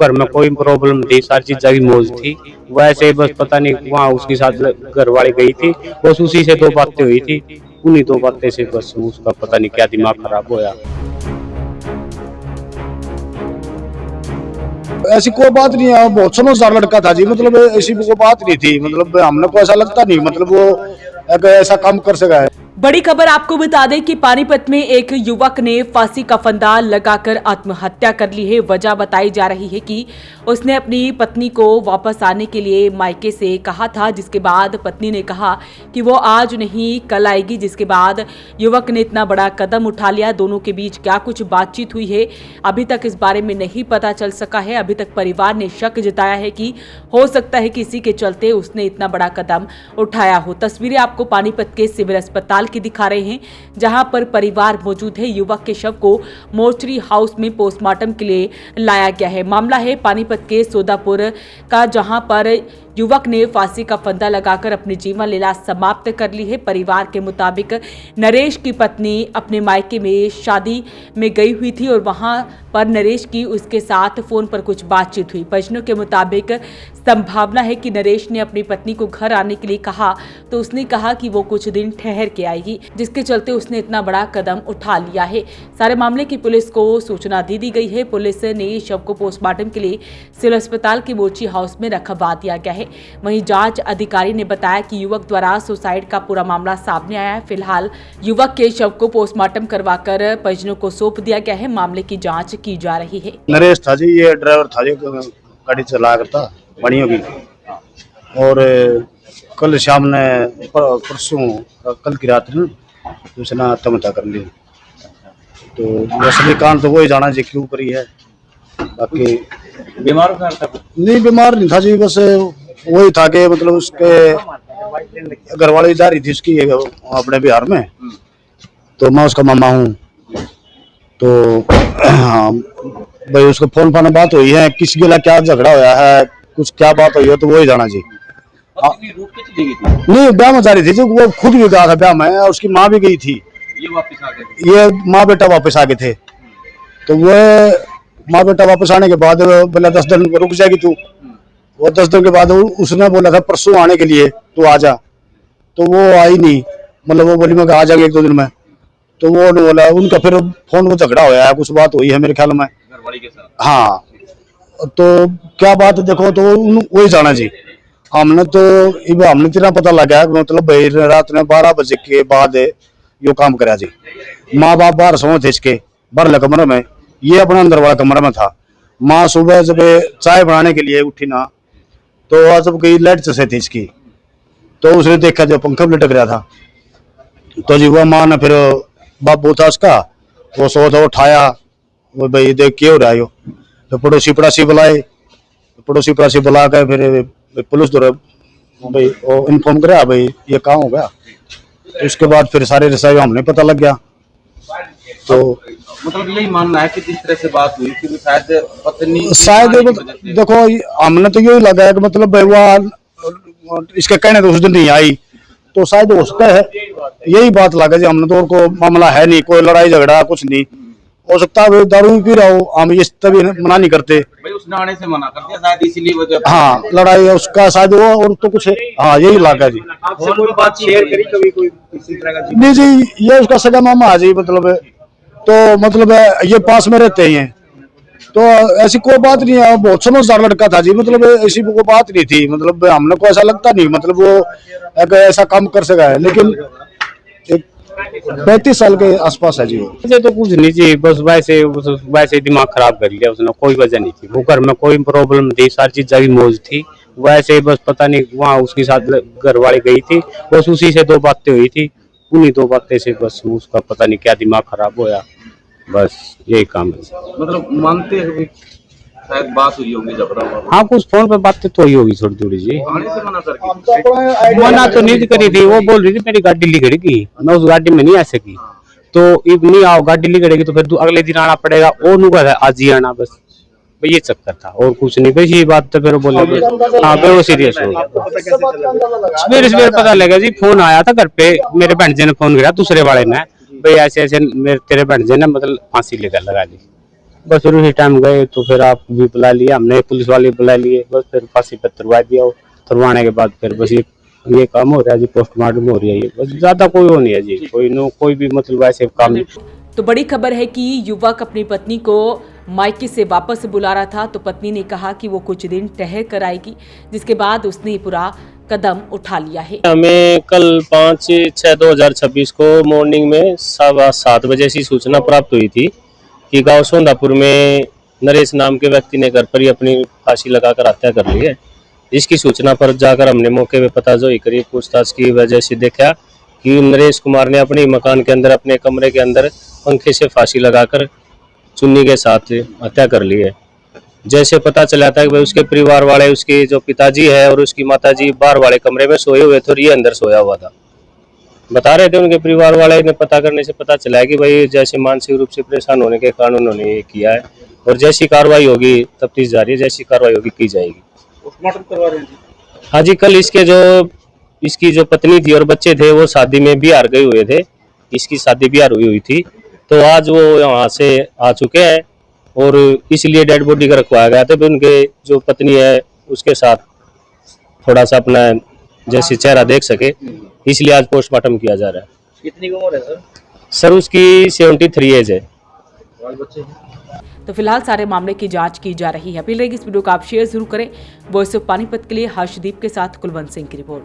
घर में कोई प्रॉब्लम थी, सारी चीजें की मौज थी। वैसे बस पता नहीं वहाँ उसके साथ घर वाली गई थी, बस उसी से दो बातें हुई थी, उन्हीं दो बातें से बस उसका पता नहीं क्या दिमाग खराब होया। ऐसी कोई बात नहीं है, बहुत समझदार लड़का था जी। मतलब ऐसी कोई बात नहीं थी, मतलब हमने को ऐसा लगता नहीं मतलब वो ऐसा काम कर सका है। बड़ी खबर आपको बता दें कि पानीपत में एक युवक ने फांसी का फंदा लगाकर आत्महत्या कर ली है। वजह बताई जा रही है कि उसने अपनी पत्नी को वापस आने के लिए मायके से कहा था, जिसके बाद पत्नी ने कहा कि वो आज नहीं कल आएगी, जिसके बाद युवक ने इतना बड़ा कदम उठा लिया। दोनों के बीच क्या कुछ बातचीत हुई है अभी तक इस बारे में नहीं पता चल सका है। अभी तक परिवार ने शक जताया है कि हो सकता है कि इसी के चलते उसने इतना बड़ा कदम उठाया हो। तस्वीरें आपको पानीपत के सिविल अस्पताल की दिखा रहे हैं, जहां पर परिवार मौजूद है। युवक के शव को मोर्चरी हाउस में पोस्टमार्टम के लिए लाया गया है। मामला है पानीपत के सोदापुर का, जहां पर युवक ने फांसी का फंदा लगाकर अपनी जीवन लीला समाप्त कर ली है। परिवार के मुताबिक नरेश की पत्नी अपने मायके में शादी में गई हुई थी और वहां पर नरेश की उसके साथ फोन पर कुछ बातचीत हुई। परिजनों के मुताबिक संभावना है कि नरेश ने अपनी पत्नी को घर आने के लिए कहा तो उसने कहा कि वो कुछ दिन ठहर के आएगी, जिसके चलते उसने इतना बड़ा कदम उठा लिया है। सारे मामले की पुलिस को सूचना दे दी गई है। पुलिस ने शव को पोस्टमार्टम के लिए सिविल अस्पताल के मोर्ची हाउस में रखवा दिया गया है। वहीं जांच अधिकारी ने बताया कि युवक द्वारा सुसाइड का पूरा मामला सामने आया है। फिलहाल युवक के शव को पोस्टमार्टम करवाकर परिजनों को सौंप दिया गया है। मामले की जांच की जा रही है। नरेश था जी, ये ड्राइवर था जो गाड़ी चला करता बड़ियों की, और कल शाम ने परसों कल की रात में उसने आत्महत्या कर ली। तो असली कारण तो वही जाना जी क्यों करी है। बाकी बीमार था? नहीं, बीमार नहीं था जी, बस वही था कि मतलब उसके घर वाली जा रही थी उसकी अपने बिहार में, तो मैं उसका मामा हूँ। तो हाँ भाई, उसको फोन पर बात हुई है, किसी के लिए क्या झगड़ा होया है, कुछ क्या बात हुई है, तो वही जाना जी। नहीं, ब्याह में जा रही थी जो, वो खुद भी गया था ब्याह में, और उसकी माँ भी गई थी। ये वापस आ गए? ये माँ बेटा वापस आ गए थे। तो वो माँ बेटा वापस आने के बाद बोला 10 दिन रुक जाएगी तू। वो 10 दिन के बाद उसने बोला था परसों आने के लिए, तू आ जा। तो वो आई नहीं, मतलब वो बोली मैं आ जाएंगे 1-2 दिन में। तो वो बोला, उनका फिर फोन में झगड़ा होया है, कुछ बात हुई है मेरे ख्याल में घरवाली के साथ। हाँ, तो क्या बात देखो तो वही जाना जी। हमने तो हमने इतना पता लगा, मतलब भाई रात में 12 बजे के बाद यो काम करा जी। माँ बाप बाहर सो थे इसके बाहर कमरे में, ये अपना अंदर वाला कमरा में था। माँ सुबह जब चाय बनाने के लिए उठी ना, तो जब गई लाइट चसे थी इसकी, तो उसने देखा जो पंखा लटक रहा था। तो जी वो माँ ने फिर बाबू था उसका, वो सो था उठाया, वो भाई देख क्यों रहा हो। तो पड़ोसी बुलाए, पड़ोसी बुला कर फिर पुलिस द्वारा भाई वो इन्फॉर्म करा भाई ये काम हो गया। तो उसके बाद फिर सारे रसाई हमने पता लग गया। तो मतलब यही मानना है कि जिस तरह से बात हुई कि शायद पत्नी देखो हमने तो यही लगा है कि मतलब भाई वो इसके कहने तो उस दिन नहीं आई, तो शायद हो सकता है यही बात लगा जी। हमने तो और को मामला है नहीं, कोई लड़ाई झगड़ा कुछ नहीं हो सकता है। दारू पी रहा हो, हम इस तभी मना नहीं करते भाई, उसने आने से मना कर दिया शायद, इसीलिए वजह। हाँ, लड़ाई है उसका शायद वो, और तो कुछ है। हाँ, यही लगा जी। आपसे कोई बात शेयर करी कभी कोई इसी तरह का? नहीं जी, ये उसका सगा मामा है जी, मतलब तो मतलब ये पास में रहते हैं। तो ऐसी कोई बात नहीं है, बहुत समझदार लड़का था जी। मतलब ऐसी कोई बात नहीं थी, मतलब हमने को ऐसा लगता नहीं मतलब वो ऐसा काम कर सका है। लेकिन 35 साल के आसपास है जी वो। ऐसे तो कुछ नहीं जी, बस वैसे दिमाग खराब कर लिया उसने, कोई वजह नहीं थी। वो घर में कोई प्रॉब्लम थी, सारी चीजें की मौज थी। वैसे बस पता नहीं वहाँ उसके साथ घर वाली गई थी, बस उसी से दो बातें हुई थी, उन्हीं दो बातें से बस उसका पता नहीं क्या दिमाग खराब होया। बस यही काम है। मतलब मानते हैं शायद बात हुई होगी झगड़ा? हाँ, कुछ फोन पे बातें तो हुई होगी थोड़ी थोड़ी जी। आने से मना करके? मना तो नहीं करी थी, वो बोल रही थी मेरी गाड़ी लिखड़ेगी, मैं उस गाड़ी में नहीं आ सकी। तो अब नहीं आओ, गाड़ी लिखड़ेगी तो फिर अगले दिन आना पड़ेगा, और नुका आज ही आना। बस ये चक्कर था और कुछ नहीं। बस ये बात तो फिर बोले हाँ फिर वो सीरियस हो गया। सवेरे पता लगा जी, फोन आया था घर पे, मेरे बहन जी ने फोन किया दूसरे वाले ने, भाई ऐसे ऐसे मेरे तेरे बहन जी ने मतलब फांसी लेकर लगा ली। बस फिर उसी टाइम गए तो फिर आप भी बुला लिया, हमने पुलिस वाले बुला लिए, बस फिर फांसी पे तुड़वा दिया। तुड़वाने के बाद फिर बस ये काम हो रहा है जी, पोस्टमार्टम हो रही है, ये बस ज्यादा कोई वो नहीं है जी, कोई भी मतलब ऐसे काम नहीं। तो बड़ी खबर है कि युवक अपनी पत्नी को मायके से वापस बुला रहा था, तो पत्नी ने कहा कि वो कुछ दिन ठहर कर आएगी, जिसके बाद उसने पूरा कदम उठा लिया है। हमें कल 5/6/2026 को मॉर्निंग में 7:15 बजे ऐसी सूचना प्राप्त हुई थी कि गांव सोंदापुर में नरेश नाम के व्यक्ति ने घर पर ही अपनी फांसी लगाकर हत्या कर ली है। इसकी सूचना पर जाकर हमने मौके पे पताजोई करी, पूछताछ की वजह से देखा कि नरेश कुमार ने अपने मकान के अंदर अपने कमरे के अंदर पंखे से फांसी लगाकर चुन्नी के साथ हत्या कर ली है। जैसे पता चला था कि भाई उसके परिवार वाले, उसके जो पिताजी है और उसकी माताजी बाहर वाले कमरे में सोए हुए थे और ये अंदर सोया हुआ था। बता रहे थे उनके परिवार वाले ने, पता करने से पता चला है कि भाई जैसे मानसिक रूप से परेशान होने के कारण उन्होंने ये किया है, और जैसी कार्रवाई होगी तफ्तीश जारी है, जैसी कार्रवाई होगी की जाएगी। पोस्टमार्टम करवा रहे हैं जी। हाँ जी, कल इसकी जो पत्नी थी और बच्चे थे वो शादी में बिहार गए हुए थे, इसकी शादी बिहार हुई थी, तो आज वो यहाँ से आ चुके हैं और इसलिए डेड बॉडी का रखवाया गया था। उनके जो पत्नी है उसके साथ थोड़ा सा अपना जैसे चेहरा देख सके, इसलिए आज पोस्टमार्टम किया जा रहा है। कितनी उम्र है सर? सर उसकी 73 एज है। बाल बच्चे? तो फिलहाल सारे मामले की जांच की जा रही है। अपील रहेगी इस वीडियो को आप शेयर जरूर करें। वॉइस ऑफ पानीपत के लिए हर्षदीप के साथ कुलवंत सिंह की रिपोर्ट।